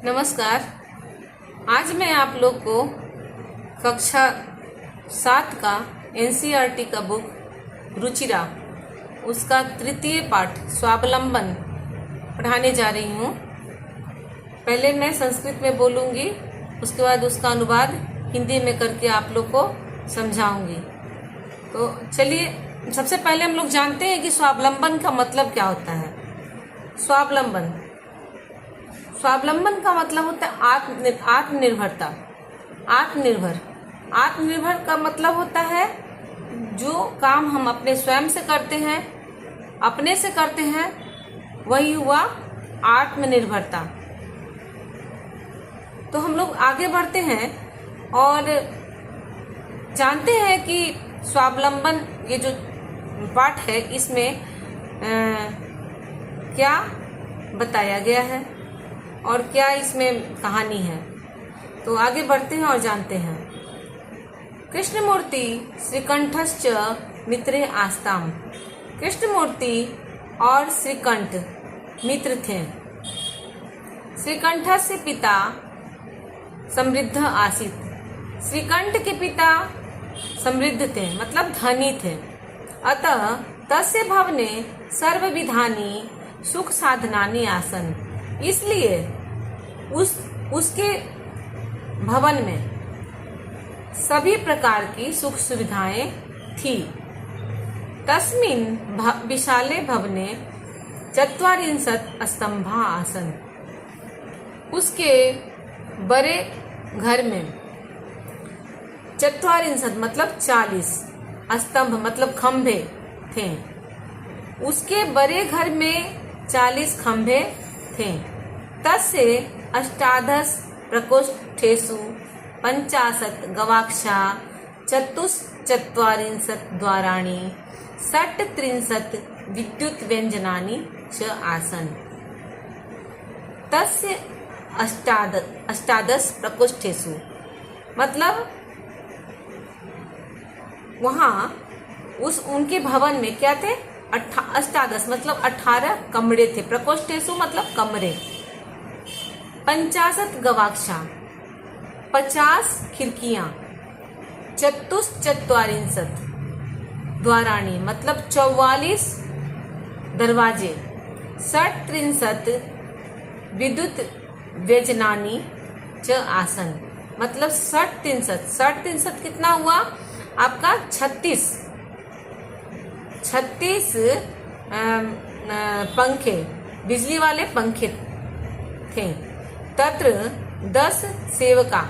नमस्कार। आज मैं आप लोग को कक्षा 7 का एनसीईआरटी का बुक रुचिरा उसका तृतीय पाठ स्वावलंबन पढ़ाने जा रही हूँ। पहले मैं संस्कृत में बोलूँगी, उसके बाद उसका अनुवाद हिंदी में करके आप लोग को समझाऊंगी। तो चलिए, सबसे पहले हम लोग जानते हैं कि स्वावलंबन का मतलब क्या होता है। स्वावलंबन का मतलब होता है आत्मनिर्भरता। आत्मनिर्भर का मतलब होता है जो काम हम अपने स्वयं से करते हैं, अपने से करते हैं, वही हुआ आत्मनिर्भरता। तो हम लोग आगे बढ़ते हैं और जानते हैं कि स्वावलंबन ये जो पाठ है इसमें क्या बताया गया है और क्या इसमें कहानी है। तो आगे बढ़ते हैं और जानते हैं। कृष्णमूर्ति श्रीकंठश्च मित्रे आस्ताम। कृष्णमूर्ति और श्रीकंठ मित्र थे। श्रीकंठ से पिता समृद्ध आसीत। श्रीकंठ के पिता समृद्ध थे, मतलब धनी थे। अतः तस्य भवने सर्वविधानि सुख साधनानि आसन। इसलिए उसके भवन में सभी प्रकार की सुख सुविधाएं थी। तस्मिन् विशाले भवने 44 स्तंभा आसन। उसके बड़े घर में 44 मतलब 40 स्तंभ मतलब खंभे थे। उसके बड़े घर में 40 खंभे थे। तस्य 18 प्रकोष्ठेषु 50 गवाक्षा 44 द्वाराणि 38 विद्युत व्यंजनानि च आसन। तस्य 18 प्रकोष्ठेषु मतलब वहाँ उनके भवन में क्या थे, 18 मतलब 18 कमरे थे। प्रकोष्ठेषु मतलब कमरे। 50 गवाक्षा 50 खिड़कियां। 44 द्वाराणी मतलब 44 दरवाजे। 38 विद्युत व्यंजनानि च आसन मतलब 38 कितना हुआ आपका 36 पंखे, बिजली वाले पंखे थे। तत्र 10 सेवका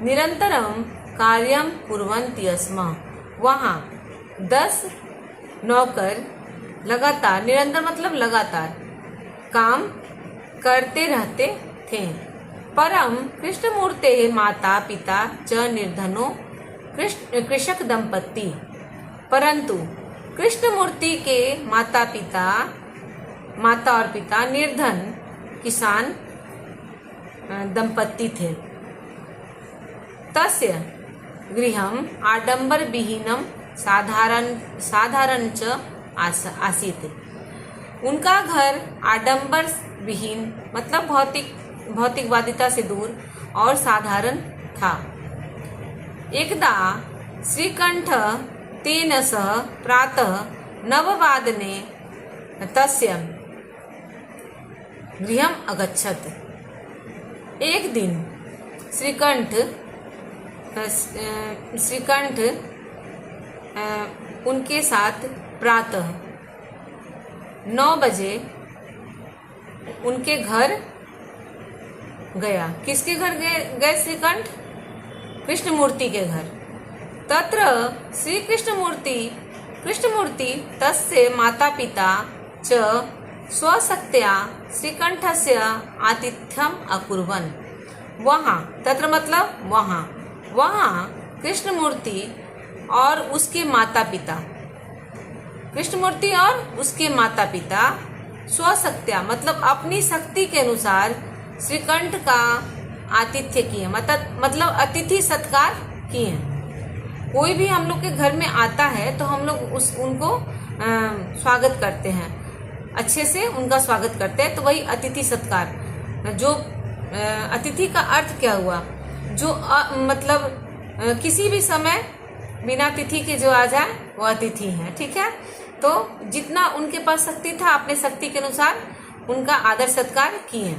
निरंतरम कार्यम कुर्वन्ति स्म। वहाँ 10 नौकर लगातार, निरंतर मतलब लगातार, काम करते रहते थे। परम कृष्णमूर्ते माता पिता च निर्धनो कृषक दंपति। परंतु कृष्णमूर्ति के माता और पिता निर्धन किसान दंपति थे। तस्य गृहम आडंबर विहीनम साधारण च आसीत। उनका घर आडंबर विहीन मतलब भौतिकवादिता से दूर और साधारण था। एकदा श्रीकंठ तेन सह प्रातः 9 तस्य गृहम् अगच्छत्। एक दिन श्रीकंठ उनके साथ प्रातः 9 बजे उनके घर गया। किसके घर गए श्रीकंठ? कृष्णमूर्ति के घर। तत्र श्री कृष्णमूर्ति तस्य माता पिता च स्वशक्त्या श्रीकंठस्य आतिथ्यम अकुर्वन्। वहाँ तत्र मतलब वहाँ कृष्णमूर्ति और उसके माता पिता स्वशक्त्या मतलब अपनी शक्ति के अनुसार श्रीकंठ का आतिथ्य किए, मतलब अतिथि सत्कार किए। कोई भी हम लोग के घर में आता है तो हम लोग उनको स्वागत करते हैं, अच्छे से उनका स्वागत करते हैं। तो वही अतिथि सत्कार जो अतिथि का अर्थ क्या हुआ? जो मतलब किसी भी समय बिना तिथि के जो आ जाए वो अतिथि है। ठीक है, तो जितना उनके पास शक्ति था अपने शक्ति के अनुसार उनका आदर सत्कार किए।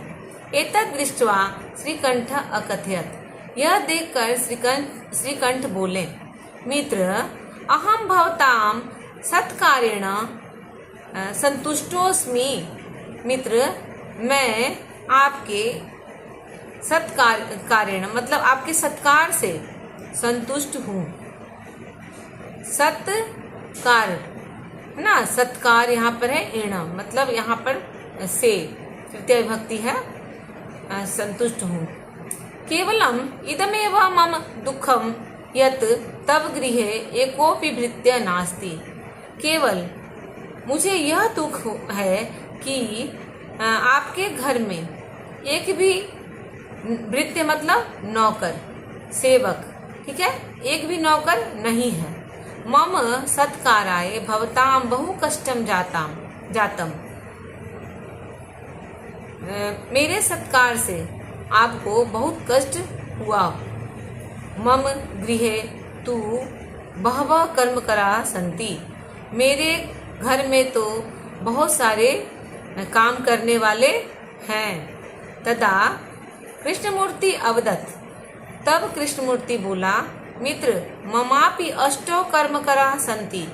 एतद् दृष्ट्वा श्रीकंठ अकथयत्, यह देखकर श्रीकंठ बोले, मित्र अहम भवताम सत्कारेण संतुष्टोस्मि। मित्र मैं आपके सत्कारेण मतलब आपके सत्कार से संतुष्ट हूँ। सत्कार है ना, सत्कार यहाँ पर है एण, मतलब यहाँ पर से तृतीय विभक्ति है, संतुष्ट हूँ। केवलम इदमेव मम दुखम यत् तव गृहे एकोपि भृत्य नास्ति। केवल मुझे यह दुख है कि आपके घर में एक भी भृत्य मतलब नौकर, सेवक, ठीक है, एक भी नौकर नहीं है। मम सत्काराय भवताम बहु कष्टम जातम। मेरे सत्कार से आपको बहुत कष्ट हुआ। मम गृहे तु बहवः कर्मकरा सन्ति। मेरे घर में तो बहुत सारे काम करने वाले हैं। तदा कृष्णमूर्ति अवदत्, तब कृष्णमूर्ति बोला, मित्र ममापि अष्टौ कर्मकरा सन्ति।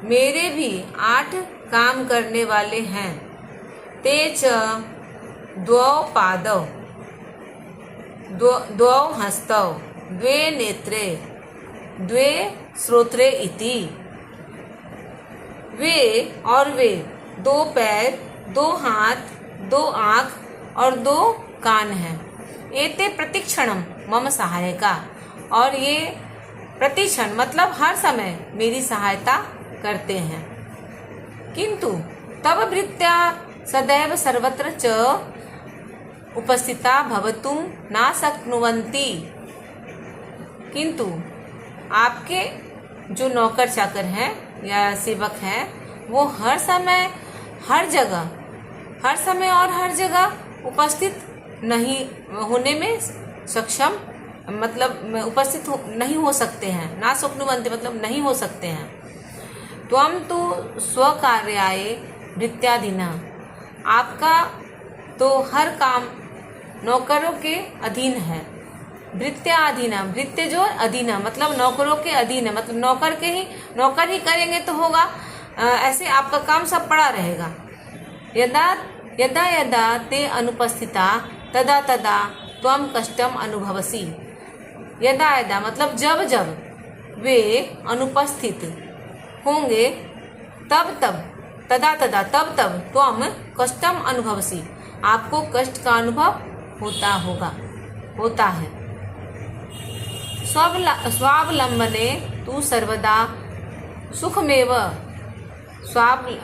मेरे भी 8 काम करने वाले हैं। ते च द्वौ पादौ द्वौ हस्तौ द्वे नेत्रे द्वे श्रोत्रे इति। वे 2 पैर, 2 हाथ, 2 आँख और 2 कान हैं। एते प्रतिक्षणम मम सहायका, और ये प्रतिक्षण मतलब हर समय मेरी सहायता करते हैं। किंतु तब भृत्या सदैव सर्वत्र च उपस्थिता भवतुम ना शक्नुवन्ति। किंतु आपके जो नौकर चाकर हैं या सेवक हैं वो हर समय हर जगह उपस्थित नहीं होने में सक्षम, मतलब उपस्थित नहीं हो सकते हैं। ना शक्नुवन्ति मतलब नहीं हो सकते हैं। त्वं तु स्वकार्याय भृत्याधीनः, आपका तो हर काम नौकरों के अधीन है। भृत्याधीन, भृत्य जो अधीन मतलब नौकरों के अधीन है, मतलब नौकर ही करेंगे तो होगा, ऐसे आपका काम सब पड़ा रहेगा। यदा यदा ते अनुपस्थिता तदा तदा त्वं कष्टम अनुभवसि। यदा यदा मतलब जब जब वे अनुपस्थित होंगे तब तब, तदा तदा तब तब त्वं कष्टम अनुभवसि, आपको कष्ट का अनुभव होता है। स्वावलंबने तू सर्वदा सुखमेव,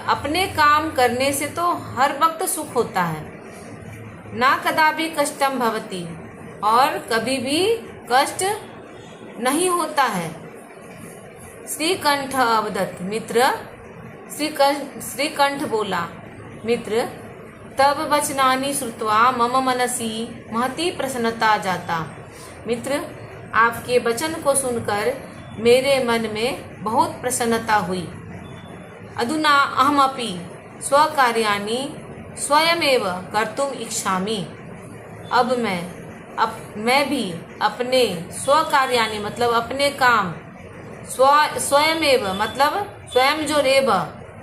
अपने काम करने से तो हर वक्त सुख होता है। ना कदापि कष्टम भवति, और कभी भी कष्ट नहीं होता है। श्रीकंठ अवदत्, मित्र श्रीकंठ बोला, मित्र तब वचनानि श्रुत्वा मम मनसि महती प्रसन्नता जाता। मित्र आपके वचन को सुनकर मेरे मन में बहुत प्रसन्नता हुई। अधुना अहमपि स्वकार्याणि स्वयमेव कर्तुम इच्छामि। अब मैं भी अपने स्वकार्याणि मतलब अपने काम, स्वयमेव मतलब स्वयं जो रेव,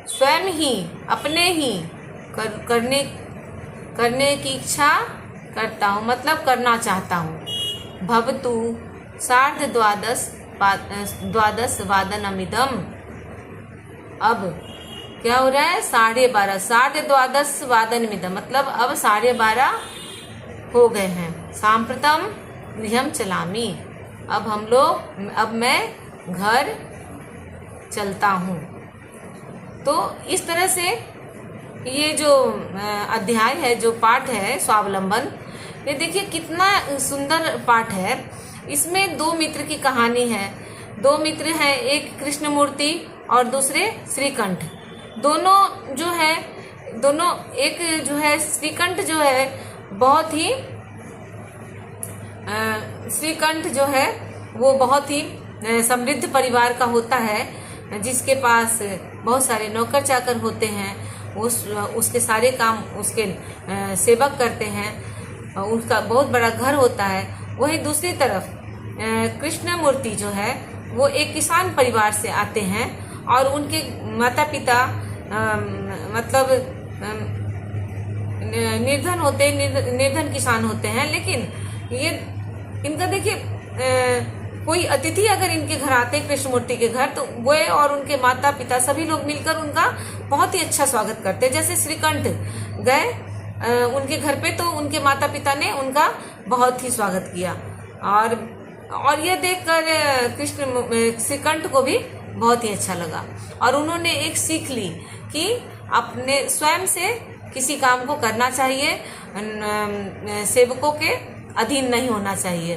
स्वयं ही अपने ही करने की इच्छा करता हूँ, मतलब करना चाहता हूँ। भवतु 12:30 वादनमिदम। अब क्या हो रहा है? 12:30, 12:30 वादनमिदम मतलब अब 12:30 हो गए हैं। सांप्रतम गृहम चलामी, अब मैं घर चलता हूँ। तो इस तरह से ये जो अध्याय है, जो पाठ है स्वावलंबन, ये देखिए कितना सुंदर पाठ है। इसमें 2 मित्र की कहानी है। 2 मित्र हैं, एक कृष्णमूर्ति और दूसरे श्रीकंठ। दोनों जो है श्रीकंठ जो है बहुत ही श्रीकंठ जो है वो बहुत ही समृद्ध परिवार का होता है, जिसके पास बहुत सारे नौकर चाकर होते हैं। उसके सारे काम उसके सेवक करते हैं, उसका बहुत बड़ा घर होता है। वही दूसरी तरफ कृष्णमूर्ति जो है वो एक किसान परिवार से आते हैं और उनके माता पिता मतलब निर्धन होते हैं, निर्धन किसान होते हैं। लेकिन ये इनका देखिए कोई अतिथि अगर इनके घर आते हैं कृष्णमूर्ति के घर, तो वो और उनके माता पिता सभी लोग मिलकर उनका बहुत ही अच्छा स्वागत करते हैं। जैसे श्रीकंठ गए उनके घर पे, तो उनके माता पिता ने उनका बहुत ही स्वागत किया और ये देखकर श्रीकंठ को भी बहुत ही अच्छा लगा और उन्होंने एक सीख ली कि अपने स्वयं से किसी काम को करना चाहिए, सेवकों के अधीन नहीं होना चाहिए।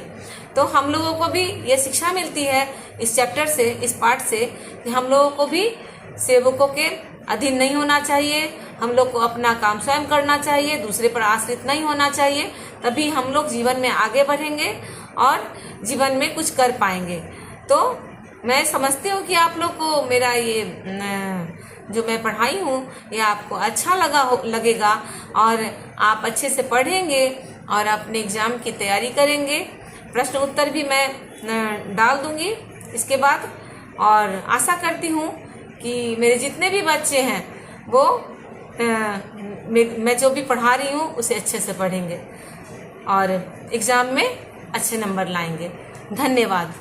तो हम लोगों को भी ये शिक्षा मिलती है इस चैप्टर से, इस पाठ से, कि हम लोगों को भी सेवकों के अधीन नहीं होना चाहिए। हम लोग को अपना काम स्वयं करना चाहिए, दूसरे पर आश्रित नहीं होना चाहिए। तभी हम लोग जीवन में आगे बढ़ेंगे और जीवन में कुछ कर पाएंगे। तो मैं समझती हूँ कि आप लोग को मेरा ये जो मैं पढ़ाई हूँ ये आपको अच्छा लगेगा और आप अच्छे से पढ़ेंगे और अपने एग्ज़ाम की तैयारी करेंगे। प्रश्न उत्तर भी मैं डाल दूंगी इसके बाद, और आशा करती हूँ कि मेरे जितने भी बच्चे हैं वो मैं जो भी पढ़ा रही हूँ उसे अच्छे से पढ़ेंगे और एग्ज़ाम में अच्छे नंबर लाएंगे। धन्यवाद।